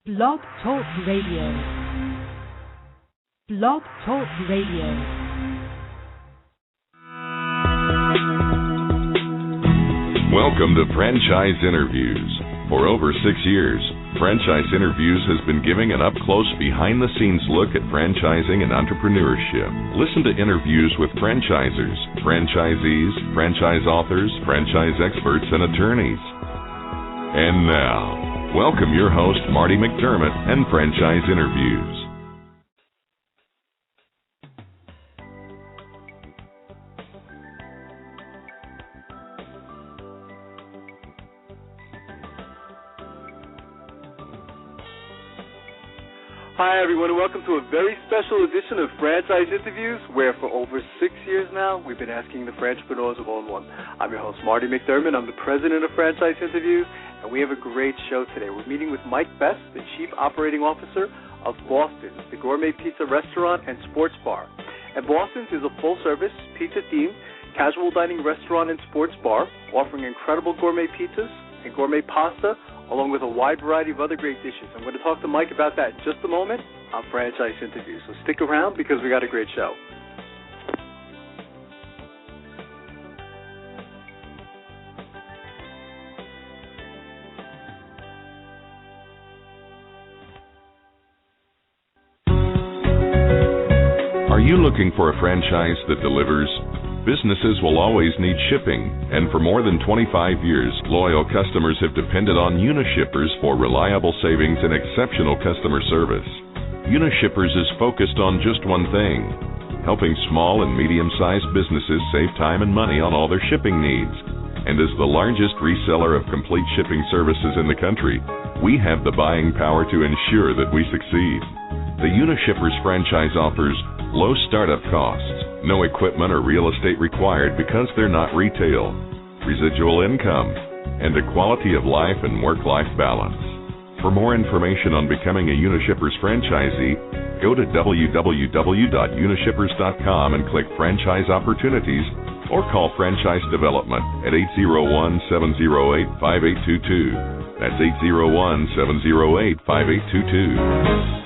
Blog Talk Radio. Blog Talk Radio. Welcome to Franchise Interviews. For over 6 years, Franchise Interviews has been giving an up-close, behind-the-scenes look at franchising and entrepreneurship. Listen to interviews with franchisers, franchisees, franchise authors, franchise experts, and attorneys. And now, welcome your host, Marty McDermott, and Franchise Interviews. Hi, everyone, and welcome to a very special edition of Franchise Interviews, where for over 6 years now, we've been asking the entrepreneurs of all in one. I'm your host, Marty McDermott. I'm the president of Franchise Interviews, and we have a great show today. We're meeting with Mike Best, the Chief Operating Officer of Boston's, the Gourmet Pizza Restaurant and Sports Bar. And Boston's is a full-service, pizza-themed, casual dining restaurant and sports bar, offering incredible gourmet pizzas and gourmet pasta, along with a wide variety of other great dishes. I'm going to talk to Mike about that in just a moment on Franchise Interviews. So stick around because we got a great show. Are you looking for a franchise that delivers? Businesses will always need shipping, and for more than 25 years, loyal customers have depended on Unishippers for reliable savings and exceptional customer service. Unishippers is focused on just one thing: helping small and medium-sized businesses save time and money on all their shipping needs. And as the largest reseller of complete shipping services in the country, we have the buying power to ensure that we succeed. The Unishippers franchise offers low startup costs, no equipment or real estate required because they're not retail, residual income, and a quality of life and work-life balance. For more information on becoming a Unishippers franchisee, go to www.unishippers.com and click Franchise Opportunities, or call Franchise Development at 801-708-5822. That's 801-708-5822.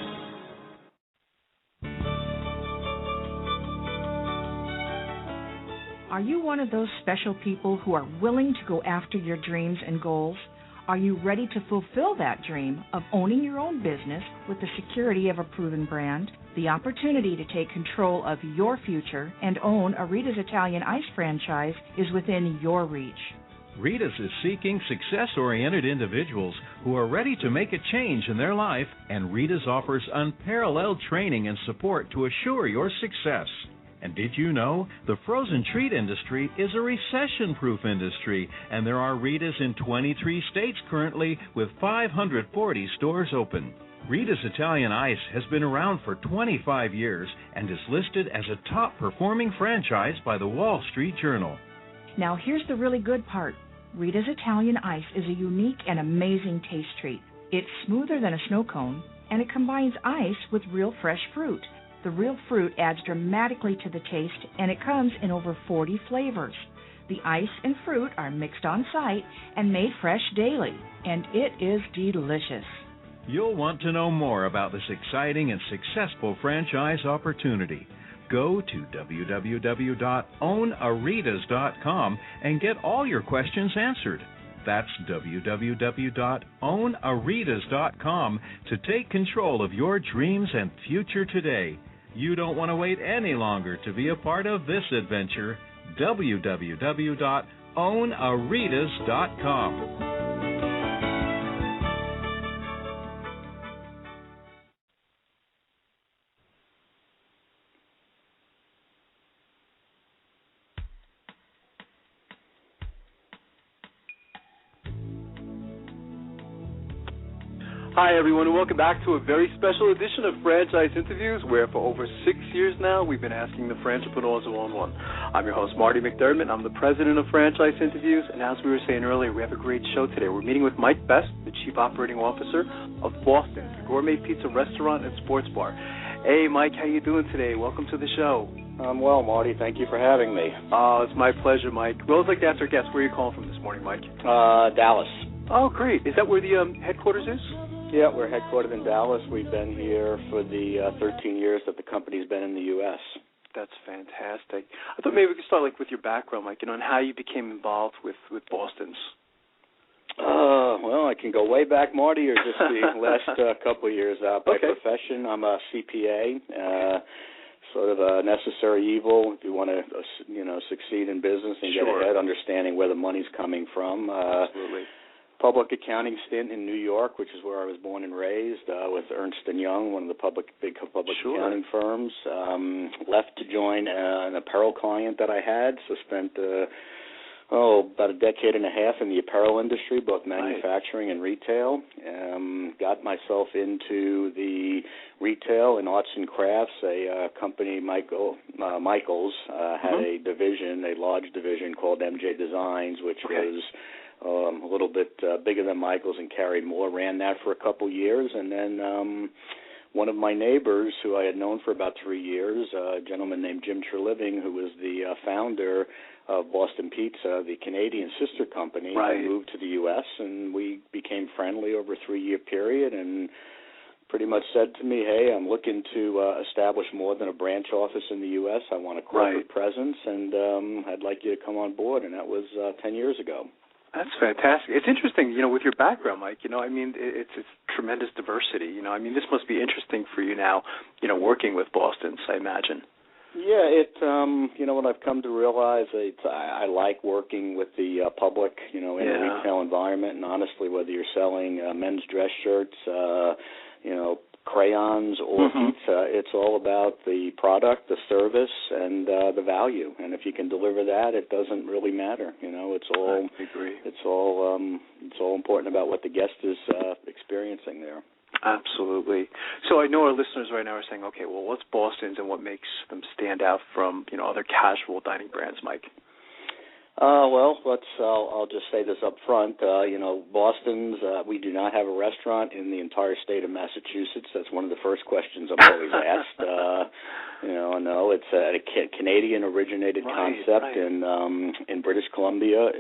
Are you one of those special people who are willing to go after your dreams and goals? Are you ready to fulfill that dream of owning your own business with the security of a proven brand? The opportunity to take control of your future and own a Rita's Italian Ice franchise is within your reach. Rita's is seeking success-oriented individuals who are ready to make a change in their life, and Rita's offers unparalleled training and support to assure your success. And did you know the frozen treat industry is a recession-proof industry, and there are Rita's in 23 states currently with 540 stores open. Rita's Italian Ice has been around for 25 years and is listed as a top-performing franchise by the Wall Street Journal. Now here's the really good part. Rita's Italian Ice is a unique and amazing taste treat. It's smoother than a snow cone, and it combines ice with real fresh fruit. The real fruit adds dramatically to the taste, and it comes in over 40 flavors. The ice and fruit are mixed on site and made fresh daily, and it is delicious. You'll want to know more about this exciting and successful franchise opportunity. Go to www.ownaritas.com and get all your questions answered. That's www.ownaritas.com to take control of your dreams and future today. You don't want to wait any longer to be a part of this adventure. www.ownaritas.com. Hi, everyone, and welcome back to a very special edition of Franchise Interviews, where for over 6 years now, we've been asking the entrepreneurs of all in one. I'm your host, Marty McDermott. I'm the president of Franchise Interviews, and as we were saying earlier, we have a great show today. We're meeting with Mike Best, the Chief Operating Officer of Boston's, the Gourmet Pizza Restaurant and Sports Bar. Hey, Mike, how you doing today? Welcome to the show. I'm well, Marty. Thank you for having me. Oh, it's my pleasure, Mike. We always like to ask our guests, where are you calling from this morning, Mike? Dallas. Oh, great. Is that where the headquarters is? Yeah, we're headquartered in Dallas. We've been here for the 13 years that the company's been in the U.S. That's fantastic. I thought maybe we could start like with your background, Mike, and how you became involved with Boston's. Well, I can go way back, Marty, or just the last couple of years. By profession, I'm a CPA. Sort of a necessary evil if you want to, succeed in business and get ahead, understanding where the money's coming from. Absolutely. Public accounting stint in New York, which is where I was born and raised, with Ernst & Young, one of the big public accounting firms. Left to join an apparel client that I had, so spent about a decade and a half in the apparel industry, both manufacturing and retail. Got myself into the retail and arts and crafts. A company, Michaels, had a large division called MJ Designs, which was a little bit bigger than Michaels and carried more. Ran that for a couple years, and then one of my neighbors, who I had known for about 3 years, a gentleman named Jim Treliving, who was the founder of Boston Pizza, the Canadian sister company, moved to the U.S., and we became friendly over a 3-year period, and pretty much said to me, hey, I'm looking to establish more than a branch office in the U.S. I want a corporate presence, and I'd like you to come on board, and that was 10 years ago. That's fantastic. It's interesting, with your background, Mike, it's tremendous diversity. This must be interesting for you now, working with Boston's, I imagine. Yeah, what I've come to realize, I like working with the public, in a retail environment, and honestly, whether you're selling men's dress shirts, crayons or pizza, it's all about the product, the service, and the value. And if you can deliver that, it doesn't really matter. It's all I agree. It's all important about what the guest is experiencing there. Absolutely. So I know our listeners right now are saying, okay, well, what's Boston's and what makes them stand out from other casual dining brands, Mike? I'll just say this up front. Boston's, we do not have a restaurant in the entire state of Massachusetts. That's one of the first questions I'm always asked. No, it's a Canadian-originated concept in British Columbia.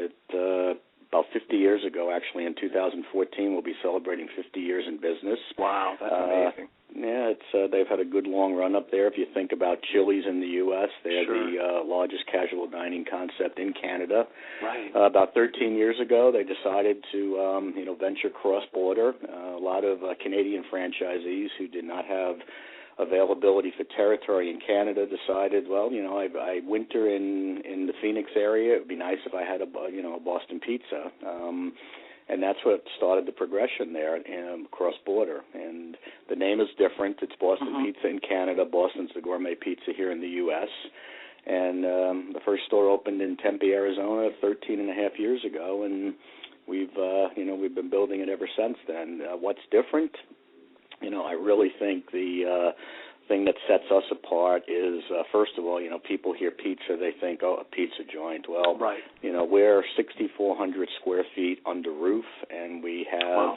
About 50 years ago, actually, in 2014, we'll be celebrating 50 years in business. Wow, that's amazing. They've had a good long run up there. If you think about Chili's in the U.S., they're the largest casual dining concept in Canada. Right. About 13 years ago, they decided to venture cross-border. A lot of Canadian franchisees who did not have availability for territory in Canada decided, I winter in the Phoenix area. It would be nice if I had a Boston Pizza. And that's what started the progression there cross-border. And the name is different. It's Boston Pizza in Canada. Boston's the Gourmet Pizza here in the U.S. And the first store opened in Tempe, Arizona 13 and a half years ago, and we've been building it ever since then. What's different? I really think the thing that sets us apart is, first of all, people hear pizza, they think, a pizza joint. Well, we're 6,400 square feet under roof, and we have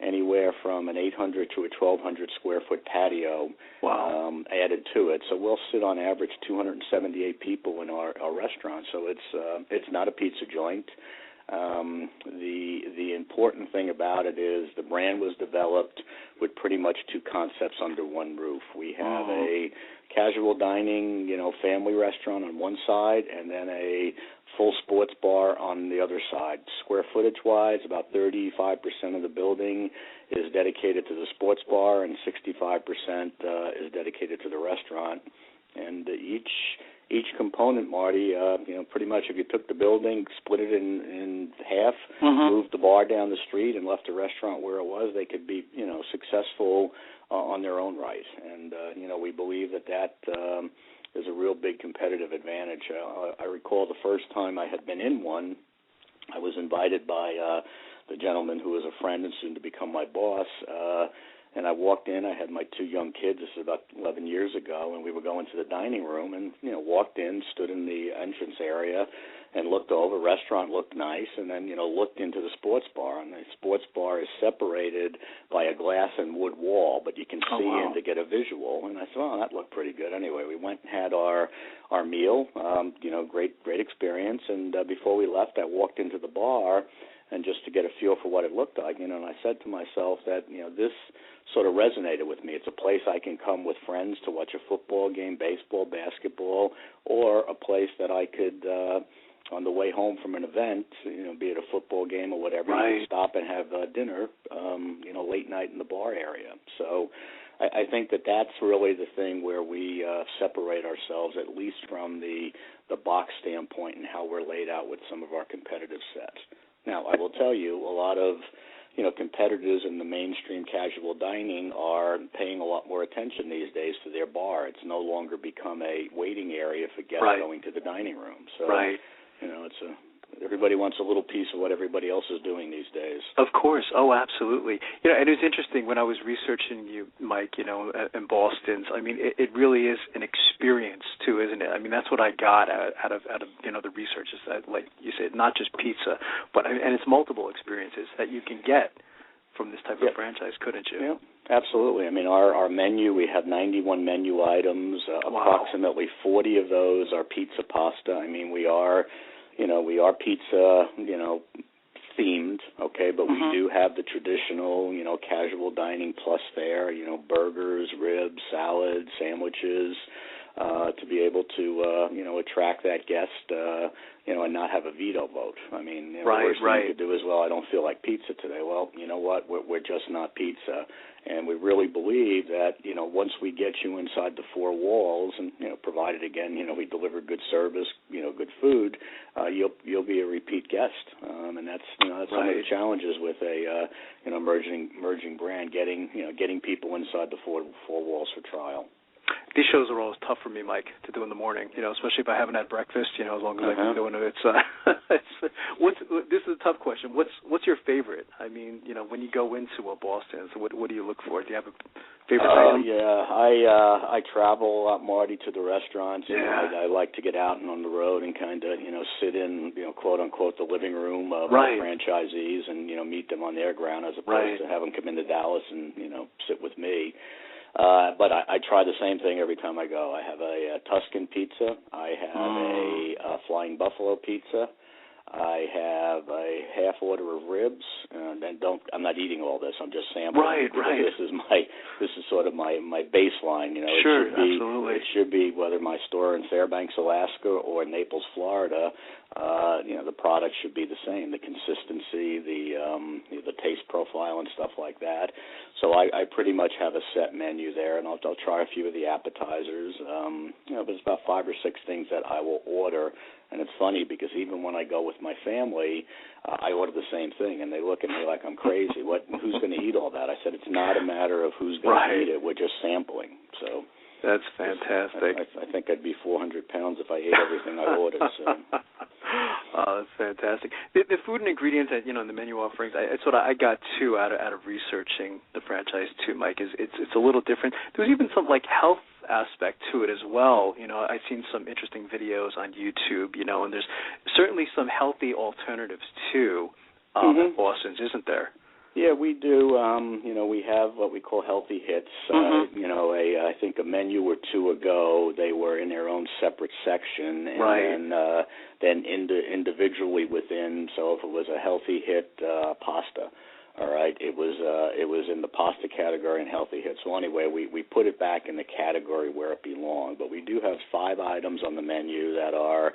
anywhere from an 800 to a 1,200 square foot patio added to it. So we'll sit on average 278 people in our restaurant. So it's not a pizza joint. The important thing about it is the brand was developed with pretty much two concepts under one roof. We have a casual dining, family restaurant on one side, and then a full sports bar on the other side. Square footage-wise, about 35% of the building is dedicated to the sports bar, and 65% is dedicated to the restaurant. And each component, Marty, pretty much if you took the building, split it in half, moved the bar down the street and left the restaurant where it was, they could be, successful on their own right. And, we believe that is a real big competitive advantage. I recall the first time I had been in one, I was invited by the gentleman who was a friend and soon to become my boss, and I walked in. I had my two young kids. This is about 11 years ago, and we were going to the dining room and, walked in, stood in the entrance area and looked over. Restaurant looked nice, and then, looked into the sports bar. And the sports bar is separated by a glass and wood wall, but you can see in to get a visual. And I thought, that looked pretty good. Anyway, we went and had our meal, great experience. And before we left, I walked into the bar, and just to get a feel for what it looked like, and I said to myself that, this sort of resonated with me. It's a place I can come with friends to watch a football game, baseball, basketball, or a place that I could, on the way home from an event, be it a football game or whatever, you can stop and have dinner, late night in the bar area. So I think that that's really the thing where we separate ourselves, at least from the box standpoint and how we're laid out with some of our competitive sets. Now, I will tell you, a lot of competitors in the mainstream casual dining are paying a lot more attention these days to their bar. It's no longer become a waiting area for guests going to the dining room. So, it's everybody wants a little piece of what everybody else is doing these days. Of course. Oh, absolutely. And it was interesting when I was researching you, Mike, in Boston's. I mean, it really is an experience too, isn't it? I mean, that's what I got out of the research, is that, like you said, not just pizza, but and it's multiple experiences that you can get from this type of franchise, couldn't you? Yeah, absolutely. I mean, our menu, we have 91 menu items. Approximately 40 of those are pizza pasta. I mean, we are pizza, themed, okay, but we do have the traditional, casual dining plus there, burgers, ribs, salads, sandwiches, to be able to, attract that guest, and not have a veto vote. I mean, worst thing you could do is, I don't feel like pizza today. Well, you know what? We're just not pizza. And we really believe that, once we get you inside the four walls, and, provided, again, we deliver good service, good food, you'll be a repeat guest. And that's some of the challenges with a, emerging brand, getting people inside the four walls for trial. These shows are always tough for me, Mike, to do in the morning, especially if I haven't had breakfast, as long as I've been doing it. This is a tough question. What's your favorite? I mean, when you go into a Boston, so what do you look for? Do you have a favorite item? Yeah, I travel a lot, Marty, to the restaurants. I like to get out and on the road and kind of, sit in, quote unquote, the living room of our franchisees and, meet them on their ground, as opposed to have them come into Dallas and, sit with me. But I try the same thing every time I go. I have a Tuscan pizza. I have a Flying Buffalo pizza. I have a half order of ribs, and I'm not eating all this. I'm just sampling. Right. This is sort of my baseline. Sure, absolutely. It should be whether my store in Fairbanks, Alaska, or Naples, Florida. The product should be the same. The consistency, the taste profile, and stuff like that. So I pretty much have a set menu there, and I'll try a few of the appetizers. But it's about 5 or 6 things that I will order. And it's funny because even when I go with my family, I order the same thing, and they look at me like I'm crazy. Who's going to eat all that? I said, it's not a matter of who's going to eat it. We're just sampling. So that's fantastic. I think I'd be 400 pounds if I ate everything I ordered. So. Oh, that's fantastic. The food and ingredients that in the menu offerings, it's what I got too out of researching the franchise too, Mike. It's a little different. There's even some health aspect to it as well. I've seen some interesting videos on YouTube. And there's certainly some healthy alternatives too at Boston's, isn't there? Yeah, we do. We have what we call healthy hits. I think a menu or two ago, they were in their own separate section, and then individually within. So if it was a healthy hit, pasta. All right, it was in the pasta category and healthy hits. So anyway, we put it back in the category where it belonged. But we do have 5 items on the menu that are,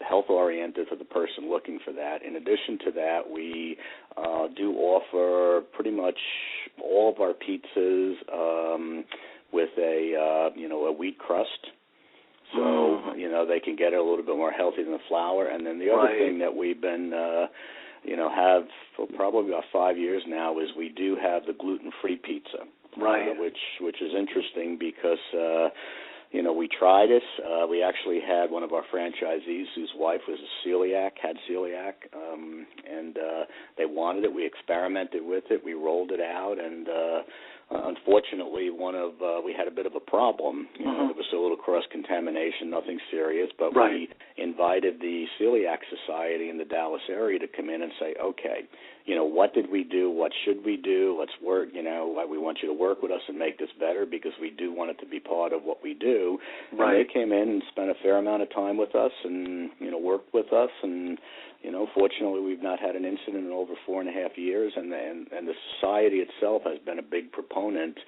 health oriented for the person looking for that. In addition to that, we do offer pretty much all of our pizzas with a wheat crust. So they can get it a little bit more healthy than the flour. And then the other thing that we've been have for probably about 5 years now is we do have the gluten-free pizza, which is interesting because we tried it. We actually had one of our franchisees whose wife was had celiac, and they wanted it. We experimented with it. We rolled it out, and unfortunately, we had a bit of a problem. There was a little cross-contamination, nothing serious, but we invited the Celiac Society in the Dallas area to come in and say, okay, what did we do? What should we do? Let's work, we want you to work with us and make this better because we do want it to be part of what we do. And they came in and spent a fair amount of time with us and, worked with us and Fortunately, we've not had an incident in over 4.5 years, and the society itself has been a big proponent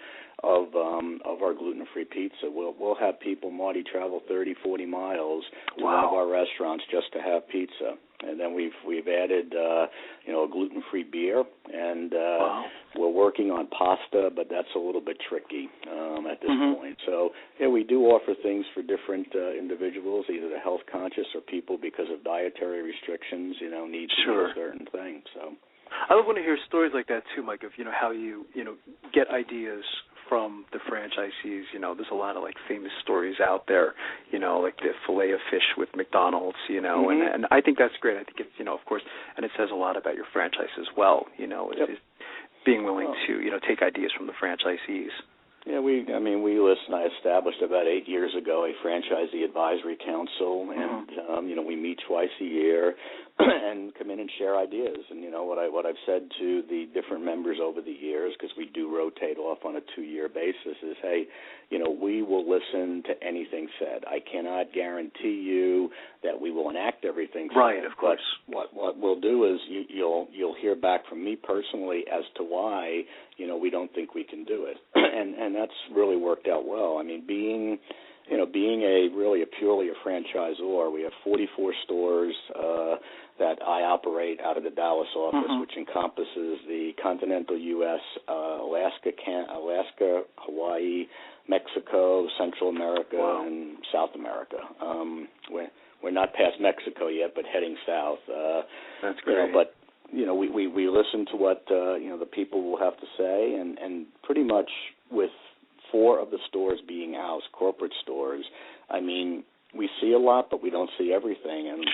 of our gluten-free pizza. We'll have people, Marty, travel 30, 40 miles to one of our restaurants just to have pizza. And then we've added a gluten-free beer, and we're working on pasta, but that's a little bit tricky at this point. So we do offer things for different individuals, either the health conscious or people because of dietary restrictions, need to do certain things. So I would want to hear stories like that too, Mike, of how you get ideas from the franchisees. There's a lot of famous stories out there, like the fillet of fish with McDonald's, and I think that's great. I think it's, of course, and it says a lot about your franchise as well, is being willing to, take ideas from the franchisees. Yeah, we listen. I established about 8 years ago a franchisee advisory council, and we meet twice a year and come in and share ideas. And what I've said to the different members over the years, because we do rotate off on a 2-year basis, is hey, we will listen to anything said. I cannot guarantee you that we will enact everything said. Right, of course. But what we'll do is you'll hear back from me personally as to why we don't think we can do it, and that's really worked out well. I mean, being a purely a franchisor, we have 44 stores that I operate out of the Dallas office, which encompasses the continental U.S., Alaska, Hawaii, Mexico, Central America, and South America. We're not past Mexico yet, but heading south. That's great. But we listen to what the people will have to say, and pretty much with 4 of the stores being housed, corporate stores, I mean, we see a lot, but we don't see everything. And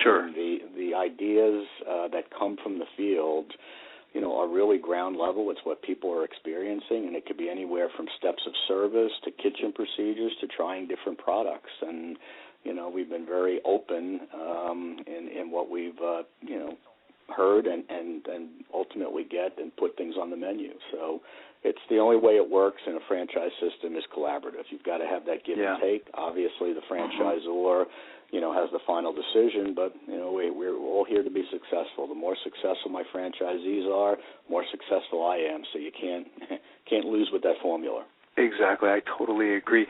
the ideas that come from the field, are really ground level. It's what people are experiencing, and it could be anywhere from steps of service to kitchen procedures to trying different products. And, we've been very open in what we've, heard and ultimately get and put things on the menu. So it's the only way it works in a franchise system is collaborative. You've got to have that give and take. Obviously, the franchisor, has the final decision, but, we're all here to be successful. The more successful my franchisees are, the more successful I am. So you can't lose with that formula. Exactly. I totally agree.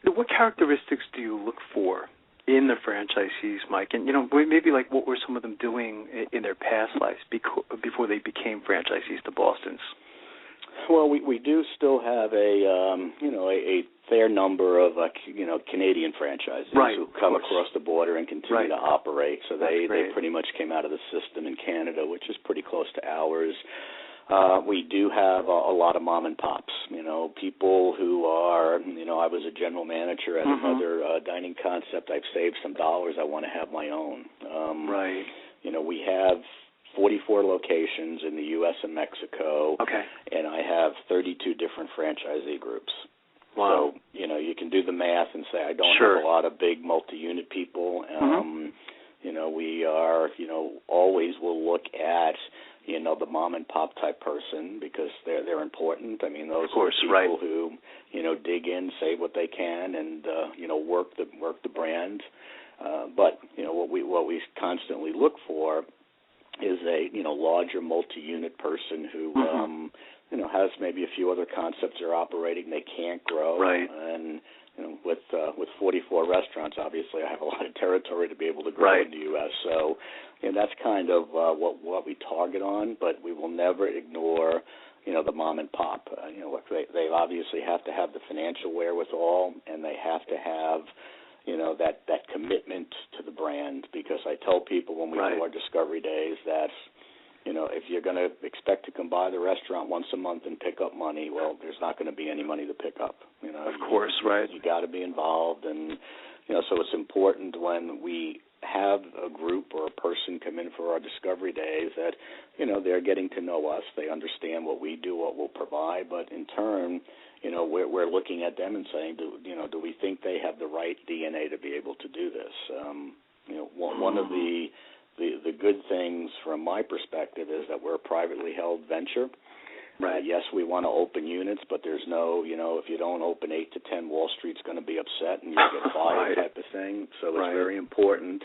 What characteristics do you look for in the franchisees, Mike? And, maybe what were some of them doing in their past lives before they became franchisees to Boston's? Well, we do still have a fair number of Canadian franchisees who come across the border and continue to operate. So they pretty much came out of the system in Canada, which is pretty close to ours. We do have a lot of mom and pops, people who are, I was a general manager at another dining concept. I've saved some dollars. I want to have my own. We have 44 locations in the U.S. and Mexico, and I have 32 different franchisee groups. Wow. So, you can do the math and say I don't have a lot of big multi-unit people. We are, always will look at, the mom and pop type person because they're important. I mean, those are people who, dig in, say what they can, and work the brand. But what we constantly look for is a larger multi-unit person who has maybe a few other concepts they're operating. They can't grow, and with 44 restaurants, obviously I have a lot of territory to be able to grow in the U.S. So, that's kind of what we target on. But we will never ignore the mom and pop. They obviously have to have the financial wherewithal, and they have to have that commitment to the brand, because I tell people when we do our discovery days that, if you're going to expect to come by the restaurant once a month and pick up money, well, there's not going to be any money to pick up. Of course, You got to be involved, and, so it's important when we have a group or a person come in for our discovery days that, they're getting to know us. They understand what we do, what we'll provide, but in turn, we're looking at them and saying, do we think they have the right DNA to be able to do this? One of the good things from my perspective is that we're a privately held venture. Yes, we want to open units, but there's no, if you don't open 8 to 10, Wall Street's going to be upset and you get fired type of thing. So it's very important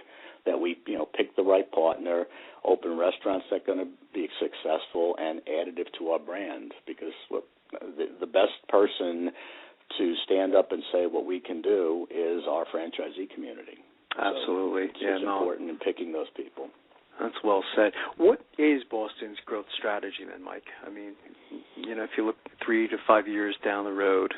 that we, pick the right partner, open restaurants that are going to be successful and additive to our brand, because the best person to stand up and say what we can do is our franchisee community. Absolutely. So it's important in picking those people. That's well said. What is Boston's growth strategy then, Mike? I mean, if you look 3 to 5 years down the road.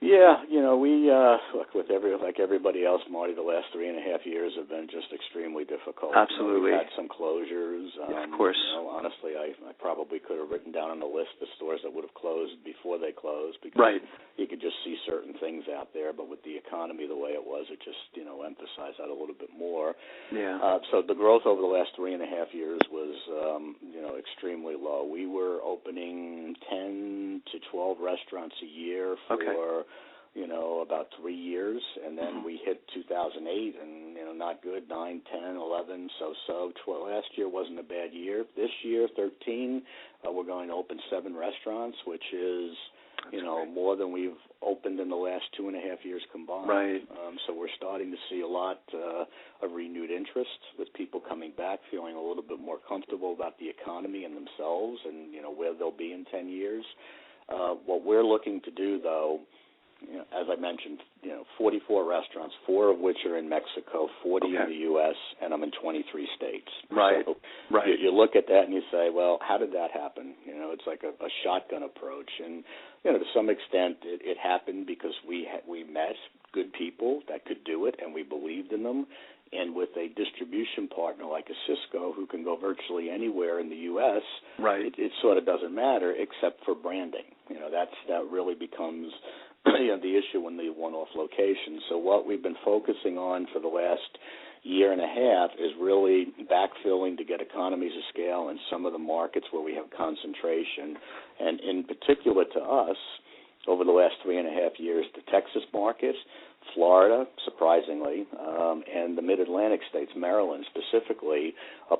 Yeah, we look like everybody else, Marty. The last 3.5 years have been just extremely difficult. Absolutely, we've had some closures. Of course. Honestly, I probably could have written down on the list the stores that would have closed before they closed, because you could just see certain things out there. But with the economy the way it was, it just emphasized that a little bit more. Yeah. So the growth over the last 3.5 years was extremely low. We were opening 10 to 12 restaurants a year for about 3 years, and then we hit 2008, and not good, 9, 10, 11, so 12. Last year wasn't a bad year. This year, 13, we're going to open 7 restaurants, which is, more than we've opened in the last 2.5 years combined. Right. So we're starting to see a lot of renewed interest with people coming back, feeling a little bit more comfortable about the economy and themselves and, where they'll be in 10 years. What we're looking to do, though, as I mentioned, 44 restaurants, 4 of which are in Mexico, 40 in the U.S., and I'm in 23 states. Right. So you look at that and you say, well, how did that happen? It's like a shotgun approach. And, to some extent it happened because we met good people that could do it, and we believed in them. And with a distribution partner like a Cisco who can go virtually anywhere in the U.S., it sort of doesn't matter except for branding. That really becomes the issue in the one-off location. So what we've been focusing on for the last year and a half is really backfilling to get economies of scale in some of the markets where we have concentration. And in particular to us, over the last 3.5 years, the Texas market, Florida, surprisingly, and the Mid-Atlantic states, Maryland specifically,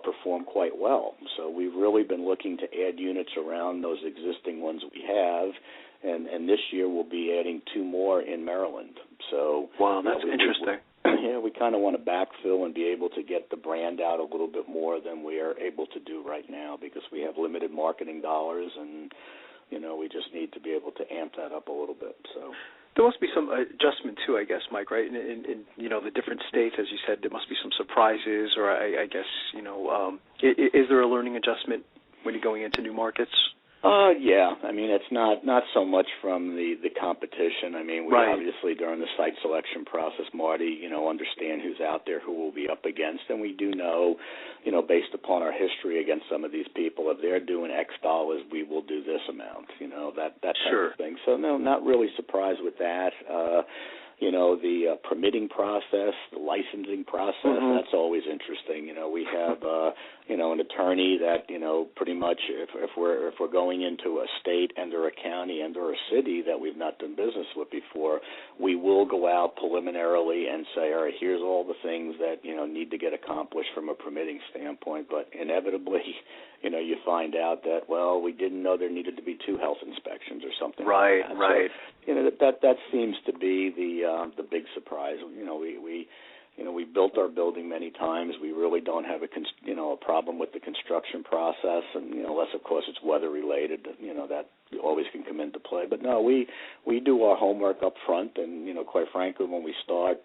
perform quite well. So we've really been looking to add units around those existing ones we have, and this year we'll be adding 2 more in Maryland. So wow, that's interesting. We kind of want to backfill and be able to get the brand out a little bit more than we are able to do right now, because we have limited marketing dollars, and we just need to be able to amp that up a little bit. So there must be some adjustment too, I guess, Mike, right? In the different states, as you said, there must be some surprises, or I guess, is there a learning adjustment when you're going into new markets? Yeah. I mean, it's not so much from the competition. I mean, we obviously during the site selection process, Marty, understand who's out there, who we'll be up against, and we do know, based upon our history against some of these people, if they're doing X dollars, we will do this amount. That type of thing. So no, not really surprised with that. The permitting process, the licensing process, that's always interesting. We have, an attorney that, pretty much if we're going into a state and/or a county and/or a city that we've not done business with before, we will go out preliminarily and say, all right, here's all the things that, need to get accomplished from a permitting standpoint. But inevitably, you find out that, well, we didn't know there needed to be 2 health inspections or something like that. Right. So, that seems to be the big surprise. We built our building many times. We really don't have a problem with the construction process, and unless of course it's weather related, that always can come into play. But no, we do our homework up front, and quite frankly, when we start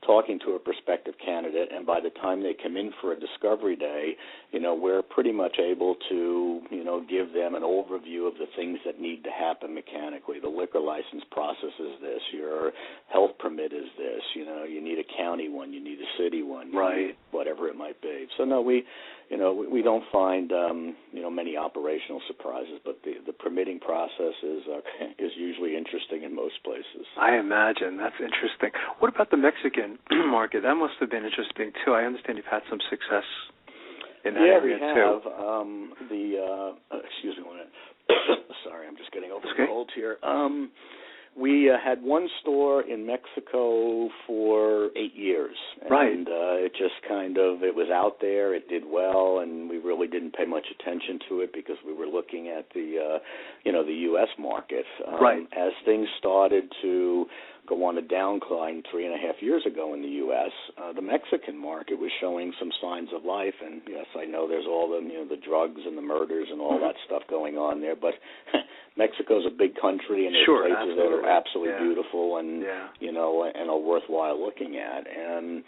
talking to a prospective candidate, and by the time they come in for a discovery day, we're pretty much able to give them an overview of the things that need to happen mechanically. The liquor license process is this. Your health permit is this. You need a county one. You need a city one. Whatever it might be. So no, we don't find many operational surprises, but the permitting process is usually interesting in most places. I imagine that's interesting. What about the Mexican market? That must have been interesting too. I understand you've had some success in that area too. Yeah, we have. Excuse me one minute. Sorry, I'm just getting over the cold here. We had one store in Mexico for 8 years. Right. And it just it was out there, it did well, and we really didn't pay much attention to it because we were looking at the U.S. market. Right. As things started to go on a downcline 3.5 years ago in the U.S., the Mexican market was showing some signs of life. And yes, I know there's all the drugs and the murders and all that stuff going on there, but Mexico's a big country, and there's places that are absolutely beautiful and and are worthwhile looking at. And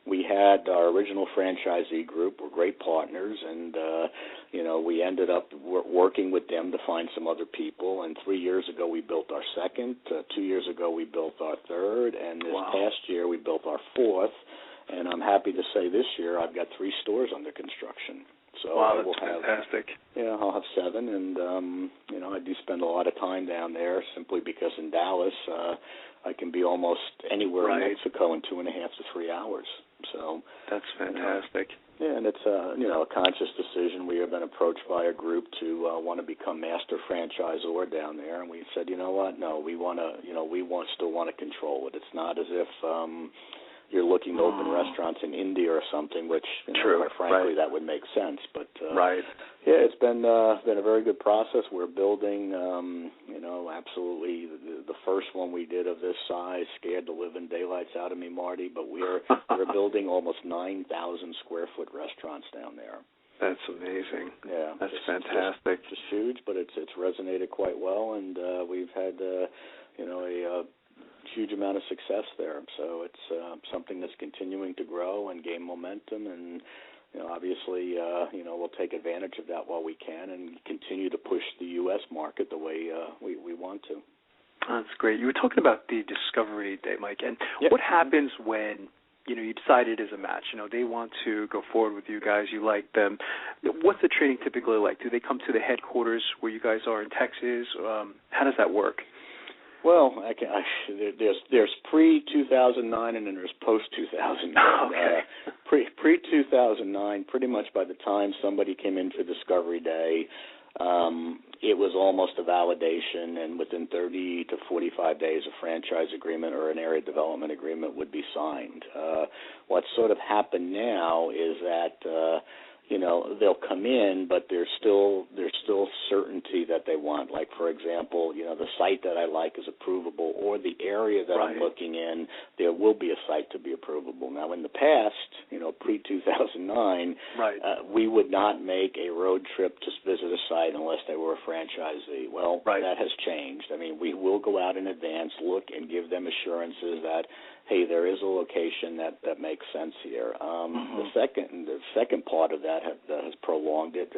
we had our original franchisee group were great partners, and we ended up working with them to find some other people. And 3 years ago we built our second. 2 years ago we built our third, and this past year we built our fourth. And I'm happy to say this year I've got 3 stores under construction. So wow, that's fantastic. Yeah, I'll have 7, and I do spend a lot of time down there simply because in Dallas I can be almost anywhere in Mexico in 2.5 to 3 hours. So that's fantastic. And it's a conscious decision. We have been approached by a group to want to become master franchisor down there, and we said, you know what? No, we still want to control it. It's not as if you're looking to open restaurants in India or something, which, quite frankly, that would make sense. But it's been a very good process. We're building, absolutely the first one we did of this size scared the living daylights out of me, Marty. But we're building almost 9,000 square foot restaurants down there. That's amazing. Yeah, that's fantastic. Just huge, but it's resonated quite well, and we've had a huge amount of success there. So it's something that's continuing to grow and gain momentum, and obviously we'll take advantage of that while we can and continue to push the U.S. market the way we want to. That's great. You were talking about the discovery day, Mike, and what happens when you decided as a match, they want to go forward with you guys, you like them. What's the training typically like? Do they come to the headquarters where you guys are in Texas? How does that work? Well, there's pre-2009 and then there's post-2009. Okay. Pre-2009, pretty much by the time somebody came in for Discovery Day, it was almost a validation, and within 30 to 45 days a franchise agreement or an area development agreement would be signed. What's sort of happened now is that they'll come in, but there's still certainty that they want. Like, for example, the site that I like is approvable, or the area that I'm looking in, there will be a site to be approvable. Now, in the past, pre-2009, we would not make a road trip to visit a site unless they were a franchisee. Well, that has changed. I mean, we will go out in advance, look, and give them assurances that, hey, there is a location that makes sense here. The second part of that has prolonged it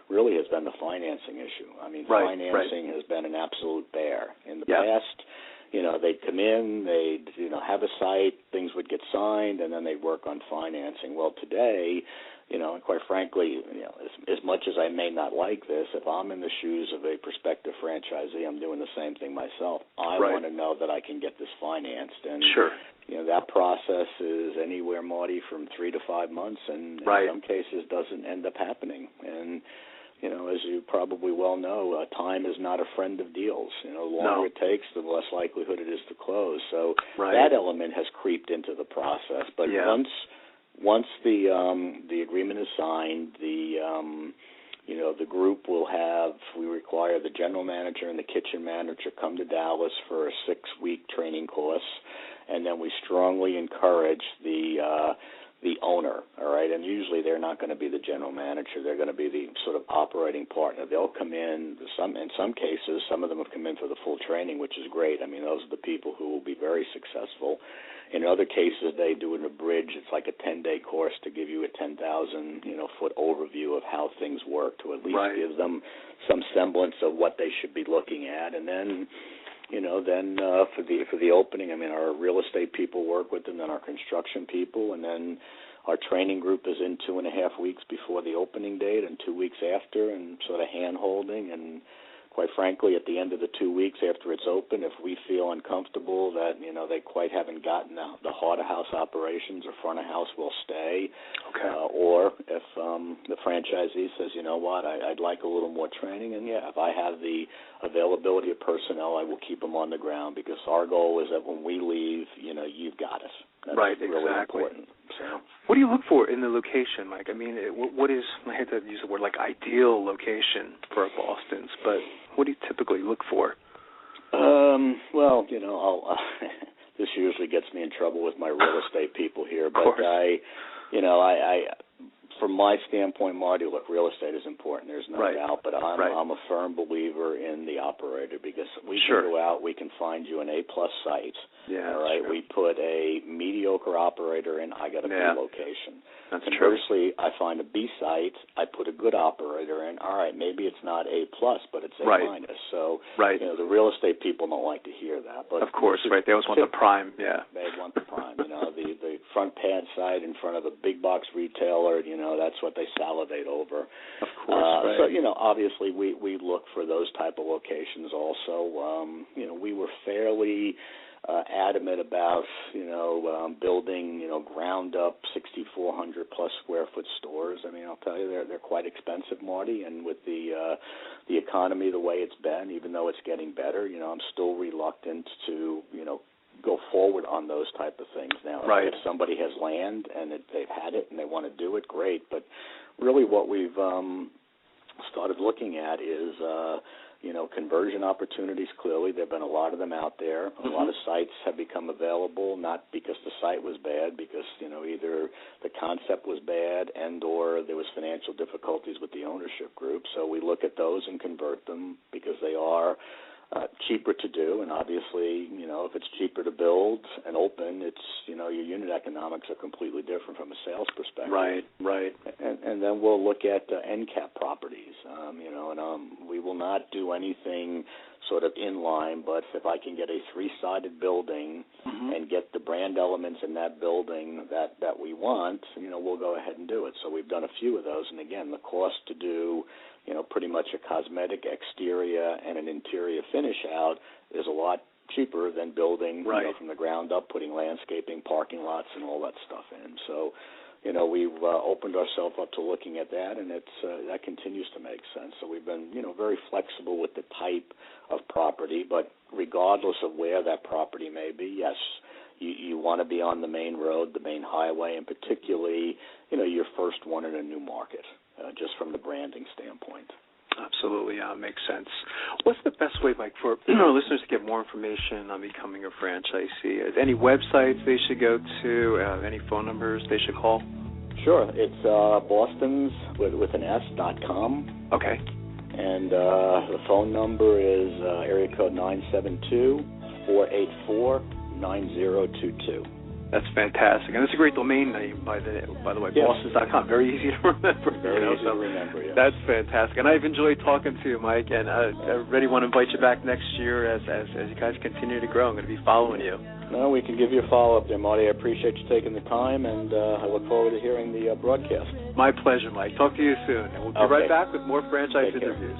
really has been the financing issue. I mean, financing has been an absolute bear. In the past, they'd come in, they'd have a site, things would get signed, and then they'd work on financing. Well, today, and quite frankly, as much as I may not like this, if I'm in the shoes of a prospective franchisee, I'm doing the same thing myself. I want to know that I can get this financed, and that process is anywhere, Marty, from 3 to 5 months, and in some cases doesn't end up happening. And as you probably well know, time is not a friend of deals. The longer it takes, the less likelihood it is to close. So that element has creeped into the process. But once the agreement is signed, the group will have, we require the general manager and the kitchen manager come to Dallas for a 6-week training course, and then we strongly encourage the owner, all right? And usually they're not going to be the general manager. They're going to be the sort of operating partner. They'll come in, in some cases, some of them have come in for the full training, which is great. I mean, those are the people who will be very successful. In other cases, they do an abridge. It's like a 10-day course to give you a 10,000-foot overview of how things work, to at least give them some semblance of what they should be looking at. And then, for the opening, I mean, our real estate people work with them, then our construction people, and then our training group is in 2.5 weeks before the opening date and 2 weeks after, and sort of hand-holding and quite frankly, at the end of the 2 weeks after it's open, if we feel uncomfortable that, they quite haven't gotten the heart of house operations or front of house, we'll stay. Okay. Or if the franchisee says, you know what, I'd like a little more training, and if I have the availability of personnel, I will keep them on the ground, because our goal is that when we leave, you've got us. That's really important. So, what do you look for in the location, Mike? I mean, what is, I hate to use the word like ideal location for a Boston's, but what do you typically look for? Well, I'll this usually gets me in trouble with my real estate people here, but I from my standpoint, Marty, look, real estate is important. There's no doubt, but I'm a firm believer in the operator, because we can go out, we can find you an A-plus site. Yeah, all right, we put a mediocre operator in, I got a B location. That's Conversely, I find a B site, I put a good operator in. All right, maybe it's not A-plus, but it's A-minus. So, the real estate people don't like to hear that. But of course, they always want the prime, They want the prime. The front pad site in front of a big box retailer, that's what they salivate over. Of course, So, obviously we look for those type of locations also. We were fairly adamant about, building, ground up 6,400 plus square foot stores. I mean, I'll tell you, they're quite expensive, Marty, and with the economy the way it's been, even though it's getting better, I'm still reluctant to, go forward on those type of things. Now, if somebody has land and they've had it and they want to do it, great. But really what we've started looking at is, conversion opportunities. Clearly, there have been a lot of them out there. A lot of sites have become available, not because the site was bad, because, either the concept was bad and or there was financial difficulties with the ownership group. So we look at those and convert them, because they are cheaper to do, and obviously, if it's cheaper to build and open, it's, your unit economics are completely different from a sales perspective. Right. And then we'll look at end cap properties, we will not do anything sort of in line, but if I can get a three-sided building and get the brand elements in that building that we want, we'll go ahead and do it. So we've done a few of those, and again, the cost to do pretty much a cosmetic exterior and an interior finish out is a lot cheaper than building from the ground up, putting landscaping, parking lots, and all that stuff in. So, we've opened ourselves up to looking at that, and that continues to make sense. So we've been, very flexible with the type of property, but regardless of where that property may be, yes, you want to be on the main road, the main highway, and particularly, your first one in a new market. Just from the branding standpoint. Absolutely, makes sense. What's the best way, Mike, for our listeners to get more information on becoming a franchisee? Any websites they should go to? Any phone numbers they should call? Sure. It's Boston's with an S.com. Okay. And the phone number is area code 972-484-9022. That's fantastic, and it's a great domain name, by the way. Yes. Boston's.com, very easy to remember. Very easy to remember. Yeah. That's fantastic, and I've enjoyed talking to you, Mike. And I really want to invite you back next year as you guys continue to grow. I'm going to be following you. No, we can give you a follow-up there, Marty. I appreciate you taking the time, and I look forward to hearing the broadcast. My pleasure, Mike. Talk to you soon, and we'll be right back with more franchise interviews.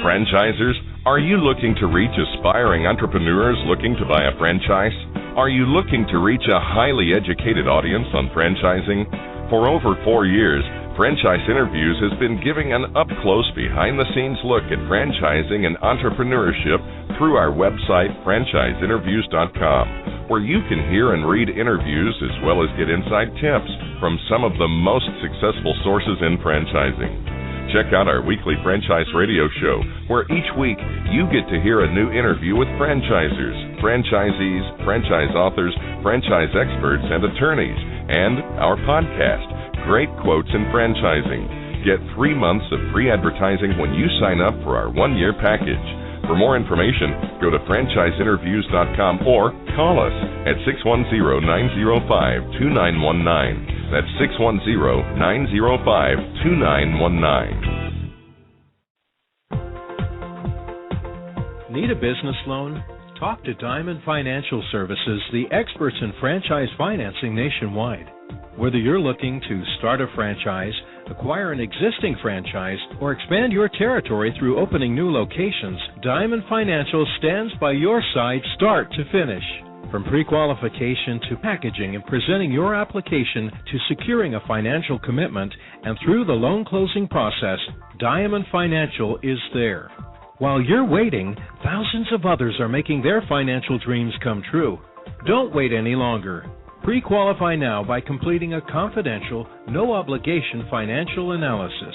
Franchisers, are you looking to reach aspiring entrepreneurs looking to buy a franchise? Are you looking to reach a highly educated audience on franchising? For over 4 years, Franchise Interviews has been giving an up-close, behind-the-scenes look at franchising and entrepreneurship through our website, franchiseinterviews.com, where you can hear and read interviews as well as get inside tips from some of the most successful sources in franchising. Check out our weekly franchise radio show, where each week you get to hear a new interview with franchisers, franchisees, franchise authors, franchise experts, and attorneys, and our podcast, Great Quotes in Franchising. Get 3 months of free advertising when you sign up for our 1-year package. For more information, go to franchiseinterviews.com or call us at 610-905-2919. That's 610-905-2919. Need a business loan? Talk to Diamond Financial Services, the experts in franchise financing nationwide. Whether you're looking to start a franchise, acquire an existing franchise, or expand your territory through opening new locations, Diamond Financial stands by your side start to finish. From pre-qualification to packaging and presenting your application to securing a financial commitment and through the loan closing process, Diamond Financial is there. While you're waiting, thousands of others are making their financial dreams come true. Don't wait any longer. Pre-qualify now by completing a confidential, no-obligation financial analysis.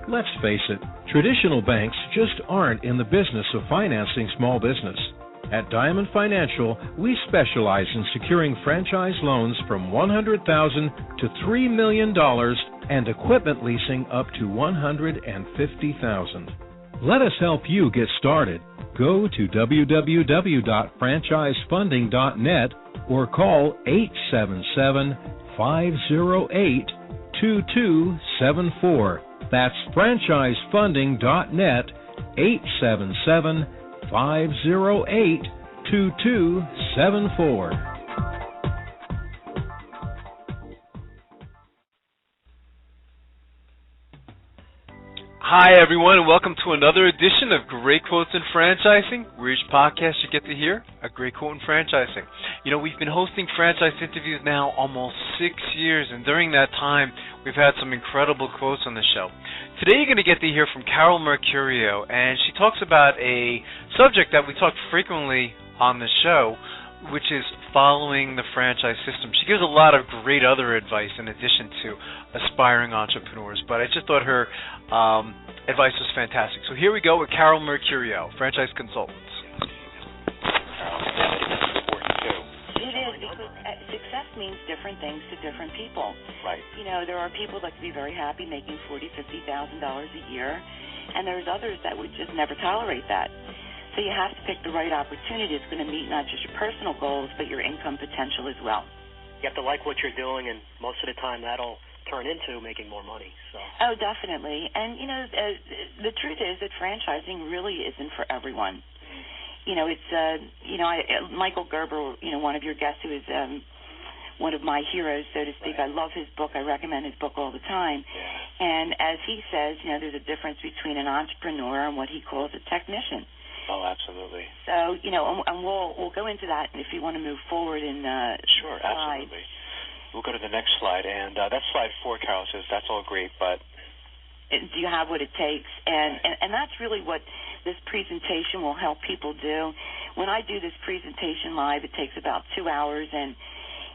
Let's face it, traditional banks just aren't in the business of financing small business. At Diamond Financial, we specialize in securing franchise loans from $100,000 to $3 million and equipment leasing up to $150,000. Let us help you get started. Go to www.franchisefunding.net or call 877-508-2274. That's franchisefunding.net, 877-508-2274. Hi, everyone, and welcome to another edition of Great Quotes in Franchising, where each podcast you get to hear a great quote in franchising. You know, we've been hosting franchise interviews now almost 6 years, and during that time, we've had some incredible quotes on the show. Today, you're going to get to hear from Carol Mercurio, and she talks about a subject that we talk frequently on the show, which is following the franchise system. She gives a lot of great other advice in addition to aspiring entrepreneurs, but I just thought her advice was fantastic. So here we go with Carol Mercurio, franchise consultant. It is, because success means different things to different people. Right. You know, there are people that could be very happy making $40,000, $50,000 a year, and there's others that would just never tolerate that. So you have to pick the right opportunity. It's going to meet not just your personal goals, but your income potential as well. You have to like what you're doing, and most of the time that'll turn into making more money. So. Oh, definitely. And, you know, the truth is that franchising really isn't for everyone. You know, it's, Michael Gerber, you know, one of your guests who is one of my heroes, so to speak. Right. I love his book. I recommend his book all the time. Yeah. And as he says, you know, there's a difference between an entrepreneur and what he calls a technician. Oh, absolutely. So, you know, and we'll go into that if you want to move forward in Sure, slide. Absolutely. We'll go to the next slide, and that's slide 4, Carol says. That's all great, but... Do you have what it takes? And that's really what this presentation will help people do. When I do this presentation live, it takes about 2 hours, and,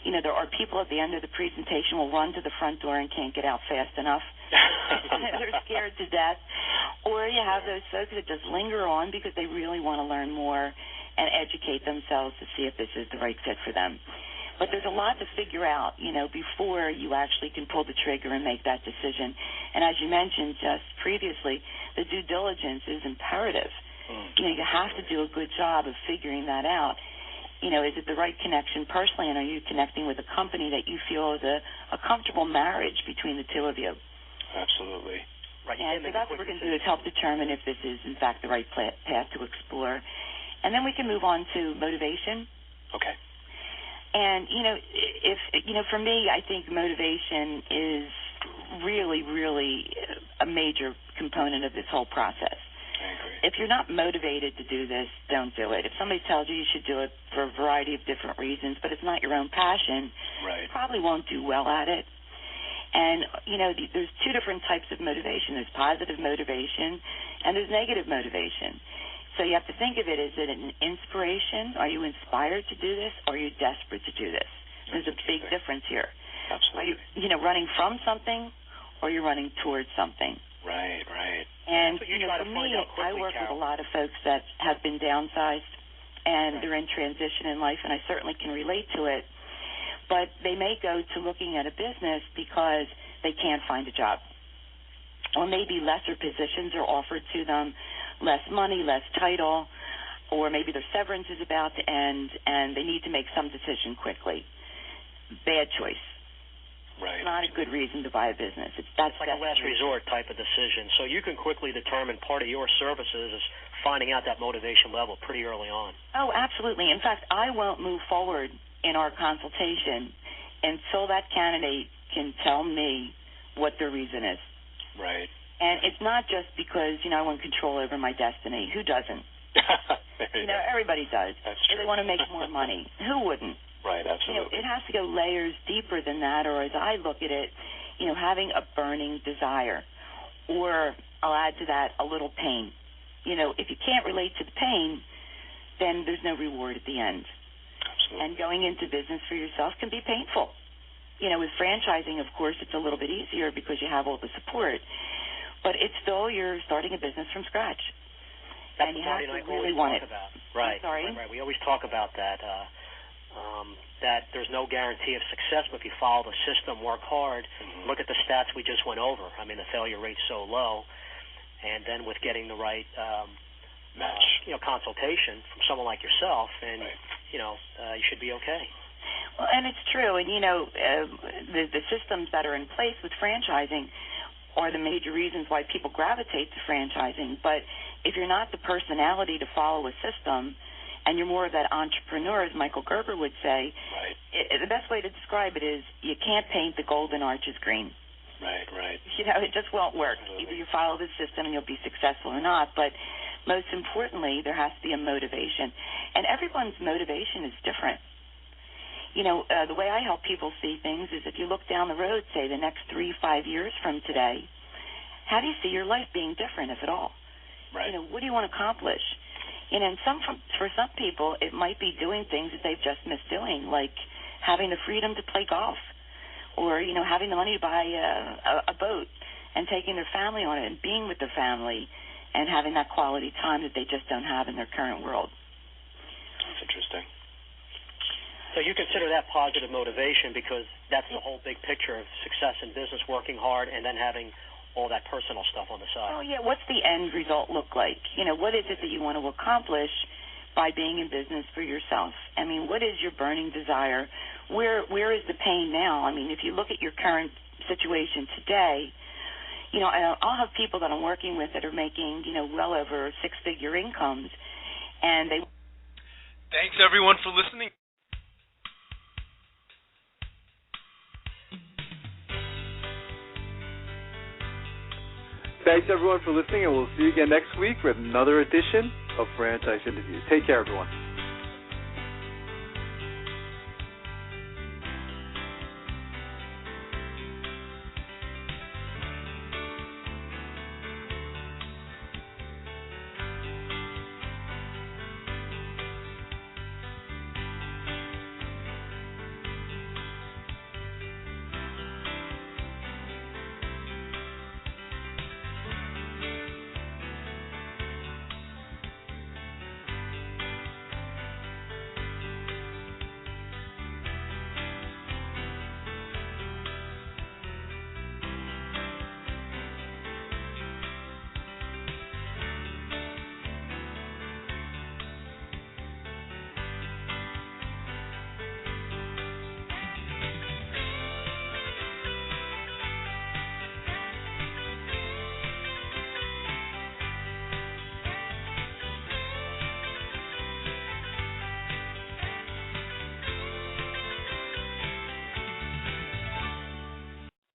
you know, there are people at the end of the presentation will run to the front door and can't get out fast enough. They're scared to death. Or you have those folks that just linger on because they really want to learn more and educate themselves to see if this is the right fit for them. But there's a lot to figure out, you know, before you actually can pull the trigger and make that decision. And as you mentioned just previously, the due diligence is imperative. You know, you have to do a good job of figuring that out. You know, is it the right connection personally, and are you connecting with a company that you feel is a comfortable marriage between the two of you? Absolutely. Right. And so that's what we're going to do, is help determine if this is, in fact, the right path to explore. And then we can move on to motivation. Okay. And, you know, for me, I think motivation is really, really a major component of this whole process. I agree. If you're not motivated to do this, don't do it. If somebody tells you you should do it for a variety of different reasons, but it's not your own passion, right, you probably won't do well at it. And, you know, there's two different types of motivation. There's positive motivation and there's negative motivation. So you have to think of it, is it an inspiration? Are you inspired to do this, or are you desperate to do this? There's a big difference here. Absolutely. Are you know, running from something, or you're running towards something? Right, right. And, you know, for me, I work with a lot of folks that have been downsized, and they're in transition in life, and I certainly can relate to it. But they may go to looking at a business because they can't find a job. Or maybe lesser positions are offered to them, less money, less title, or maybe their severance is about to end and they need to make some decision quickly. Bad choice. Right. Not a good reason to buy a business. It's like a last resort type of decision. So you can quickly determine part of your services is finding out that motivation level pretty early on. Oh, absolutely. In fact, I won't move forward in our consultation until that candidate can tell me what their reason is. Right. And it's not just because, I want control over my destiny. Who doesn't? Everybody does. That's true. They want to make more money. Who wouldn't? Right, absolutely. It has to go layers deeper than that, or as I look at it, having a burning desire. Or I'll add to that a little pain. If you can't relate to the pain, then there's no reward at the end. Absolutely. And going into business for yourself can be painful. With franchising, of course, it's a little bit easier because you have all the support. But it's still, you're starting a business from scratch. That's and you what have Marty and I to really always want talk it. about. Right. I'm sorry? Right. We always talk about that, that there's no guarantee of success, but if you follow the system, work hard, look at the stats we just went over. I mean, the failure rate's so low. And then with getting the right match, consultation from someone like yourself, and, right. You should be okay. Well, and it's true. And, the systems that are in place with franchising are the major reasons why people gravitate to franchising. But if you're not the personality to follow a system and you're more of that entrepreneur, as Michael Gerber would say, right. The best way to describe it is you can't paint the golden arches green. Right. It just won't work. Absolutely. Either you follow the system and you'll be successful or not. But most importantly, there has to be a motivation. And everyone's motivation is different. The way I help people see things is if you look down the road, say, the next 3-5 years from today, how do you see your life being different, if at all? Right. What do you want to accomplish? And for some people, it might be doing things that they've just missed doing, like having the freedom to play golf or, having the money to buy a boat and taking their family on it and being with their family and having that quality time that they just don't have in their current world. That's interesting. So you consider that positive motivation because that's the whole big picture of success in business, working hard, and then having all that personal stuff on the side. Oh, yeah. What's the end result look like? What is it that you want to accomplish by being in business for yourself? I mean, what is your burning desire? Where is the pain now? I mean, if you look at your current situation today, I'll have people that I'm working with that are making, well over six-figure incomes, and they... Thanks, everyone, for listening. Thanks, everyone, for listening, and we'll see you again next week with another edition of Franchise Interviews. Take care, everyone.